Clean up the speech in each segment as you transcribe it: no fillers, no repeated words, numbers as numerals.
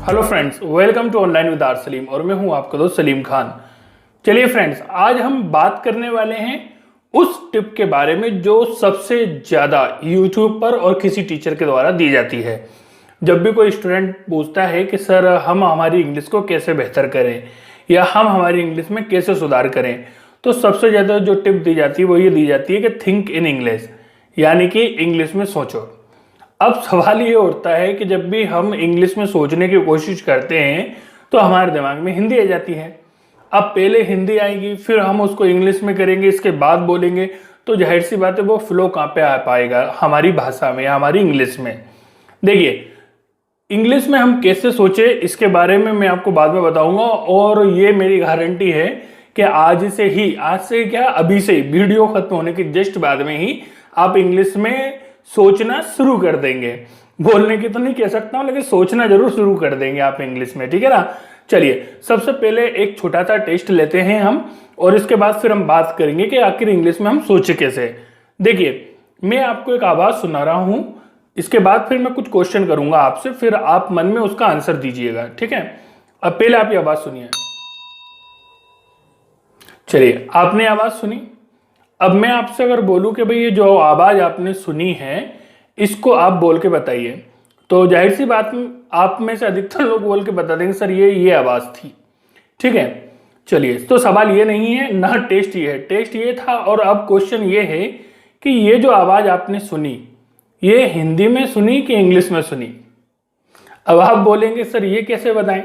Hello friends, welcome to online with R Salim और मैं हूं आपका दोस्त सलीम खान। चलिए फ्रेंड्स, आज हम बात करने वाले हैं उस टिप के बारे में जो सबसे ज़्यादा यूट्यूब पर और किसी टीचर के द्वारा दी जाती है। जब भी कोई स्टूडेंट पूछता है कि सर हम हमारी इंग्लिश को कैसे बेहतर करें या हम हमारी इंग्लिश में कैसे सुधार करें, तो सबसे ज़्यादा जो टिप दी जाती है वो ये दी जाती है कि थिंक इन इंग्लिश, यानी कि इंग्लिश में सोचो। अब सवाल ये उठता है कि जब भी हम इंग्लिश में सोचने की कोशिश करते हैं तो हमारे दिमाग में हिंदी आ जाती है। अब पहले हिंदी आएगी, फिर हम उसको इंग्लिश में करेंगे, इसके बाद बोलेंगे, तो जाहिर सी बात है वो फ्लो कहाँ पे आ पाएगा हमारी भाषा में या हमारी इंग्लिश में। देखिए, इंग्लिश में हम कैसे सोचे इसके बारे में मैं आपको बाद में बताऊंगा, और ये मेरी गारंटी है कि आज से क्या अभी से ही वीडियो खत्म होने के जस्ट बाद में ही आप इंग्लिश में सोचना शुरू कर देंगे। बोलने की तो नहीं कह सकता हूं, लेकिन सोचना जरूर शुरू कर देंगे आप इंग्लिश में, ठीक है ना। चलिए, सबसे पहले एक छोटा सा टेस्ट लेते हैं हम, और इसके बाद फिर हम बात करेंगे कि आखिर इंग्लिश में हम सोचे कैसे। देखिए, मैं आपको एक आवाज सुना रहा हूं, इसके बाद फिर मैं कुछ क्वेश्चन करूंगा आपसे, फिर आप मन में उसका आंसर दीजिएगा, ठीक है। अब पहले आप ये आवाज सुनिए। चलिए, आपने आवाज सुनी। अब मैं आपसे अगर बोलूं कि भाई ये जो आवाज आपने सुनी है इसको आप बोल के बताइए, तो जाहिर सी बात आप में से अधिकतर लोग बोल के बता देंगे सर ये आवाज थी, ठीक है। चलिए, तो सवाल ये नहीं है ना, टेस्ट ये है। टेस्ट ये था, और अब क्वेश्चन ये है कि ये जो आवाज आपने सुनी ये हिंदी में सुनी कि इंग्लिश में सुनी। अब आप बोलेंगे सर ये कैसे बताएं,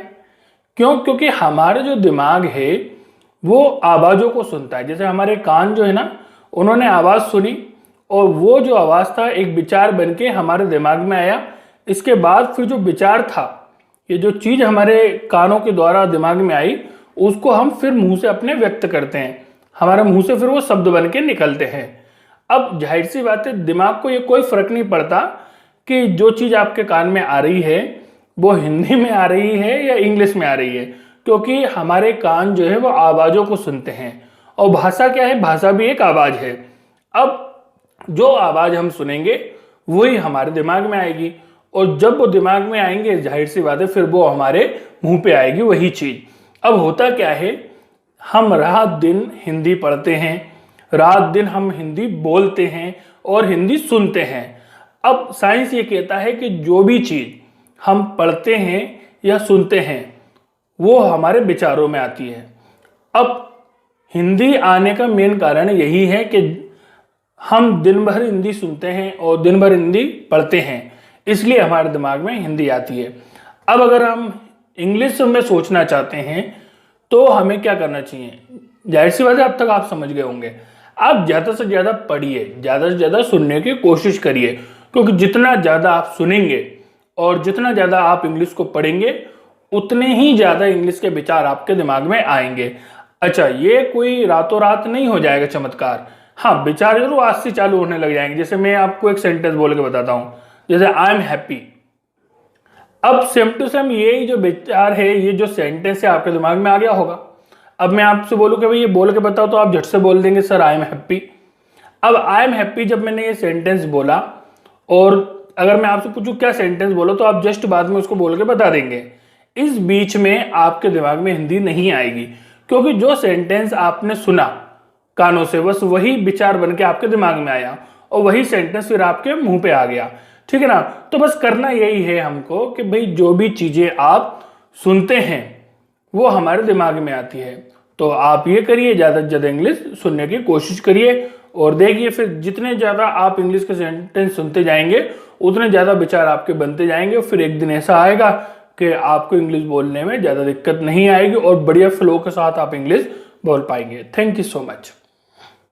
क्योंकि हमारा जो दिमाग है वो आवाजों को सुनता है। जैसे हमारे कान जो है ना, उन्होंने आवाज सुनी, और वो जो आवाज था एक विचार बनके हमारे दिमाग में आया। इसके बाद फिर जो विचार था, ये जो चीज हमारे कानों के द्वारा दिमाग में आई, उसको हम फिर मुंह से अपने व्यक्त करते हैं, हमारे मुंह से फिर वो शब्द बन के निकलते हैं। अब जाहिर सी बात है, दिमाग को ये कोई फर्क नहीं पड़ता कि जो चीज आपके कान में आ रही है वो हिंदी में आ रही है या इंग्लिश में आ रही है, क्योंकि हमारे कान जो है वो आवाजों को सुनते हैं। और भाषा क्या है, भाषा भी एक आवाज है। अब जो आवाज हम सुनेंगे वही हमारे दिमाग में आएगी, और जब वो दिमाग में आएंगे जाहिर सी बात है फिर वो हमारे मुंह पे आएगी वही चीज। अब होता क्या है, हम रात दिन हिंदी पढ़ते हैं, रात दिन हम हिंदी बोलते हैं और हिंदी सुनते हैं। अब साइंस ये कहता है कि जो भी चीज हम पढ़ते हैं या सुनते हैं वो हमारे विचारों में आती है। अब हिंदी आने का मेन कारण यही है कि हम दिन भर हिंदी सुनते हैं और दिन भर हिंदी पढ़ते हैं, इसलिए हमारे दिमाग में हिंदी आती है। अब अगर हम इंग्लिश में सोचना चाहते हैं तो हमें क्या करना चाहिए, जाहिर सी बात है अब तक आप समझ गए होंगे। आप ज़्यादा से ज़्यादा पढ़िए, ज़्यादा से ज़्यादा सुनने की कोशिश करिए, क्योंकि जितना ज़्यादा आप सुनेंगे और जितना ज़्यादा आप इंग्लिश को पढ़ेंगे उतने ही ज़्यादा इंग्लिश के विचार आपके दिमाग में आएंगे। अच्छा, ये कोई रातों रात नहीं हो जाएगा चमत्कार। हाँ, विचार जरूर आज से चालू होने लग जाएंगे। जैसे मैं आपको एक सेंटेंस बोल के बताता हूँ, जैसे आई एम हैप्पी। अब सेम टू सेम यही जो विचार है, ये जो सेंटेंस है आपके दिमाग में आ गया होगा। अब मैं आपसे बोलूँ कि भाई ये बोल के बताओ, तो आप झट से बोल देंगे सर आई एम हैप्पी। अब आई एम हैप्पी जब मैंने ये सेंटेंस बोला, और अगर मैं आपसे पूछूं क्या सेंटेंस बोलो, तो आप जस्ट बाद में उसको बोल के बता देंगे। इस बीच में आपके दिमाग में हिंदी नहीं आएगी, क्योंकि जो सेंटेंस आपने सुना कानों से बस वही विचार बन के आपके दिमाग में आया, और वही सेंटेंस फिर आपके मुंह पे आ गया, ठीक है ना। तो बस करना यही है हमको कि भाई जो भी चीजें आप सुनते हैं वो हमारे दिमाग में आती है। तो आप ये करिए, ज्यादा से ज्यादा इंग्लिश सुनने की कोशिश करिए, और देखिए फिर जितने ज्यादा आप इंग्लिश के सेंटेंस सुनते जाएंगे उतने ज्यादा विचार आपके बनते जाएंगे, और फिर एक दिन ऐसा आएगा कि आपको इंग्लिश बोलने में ज़्यादा दिक्कत नहीं आएगी और बढ़िया फ्लो के साथ आप इंग्लिश बोल पाएंगे। Thank you so much.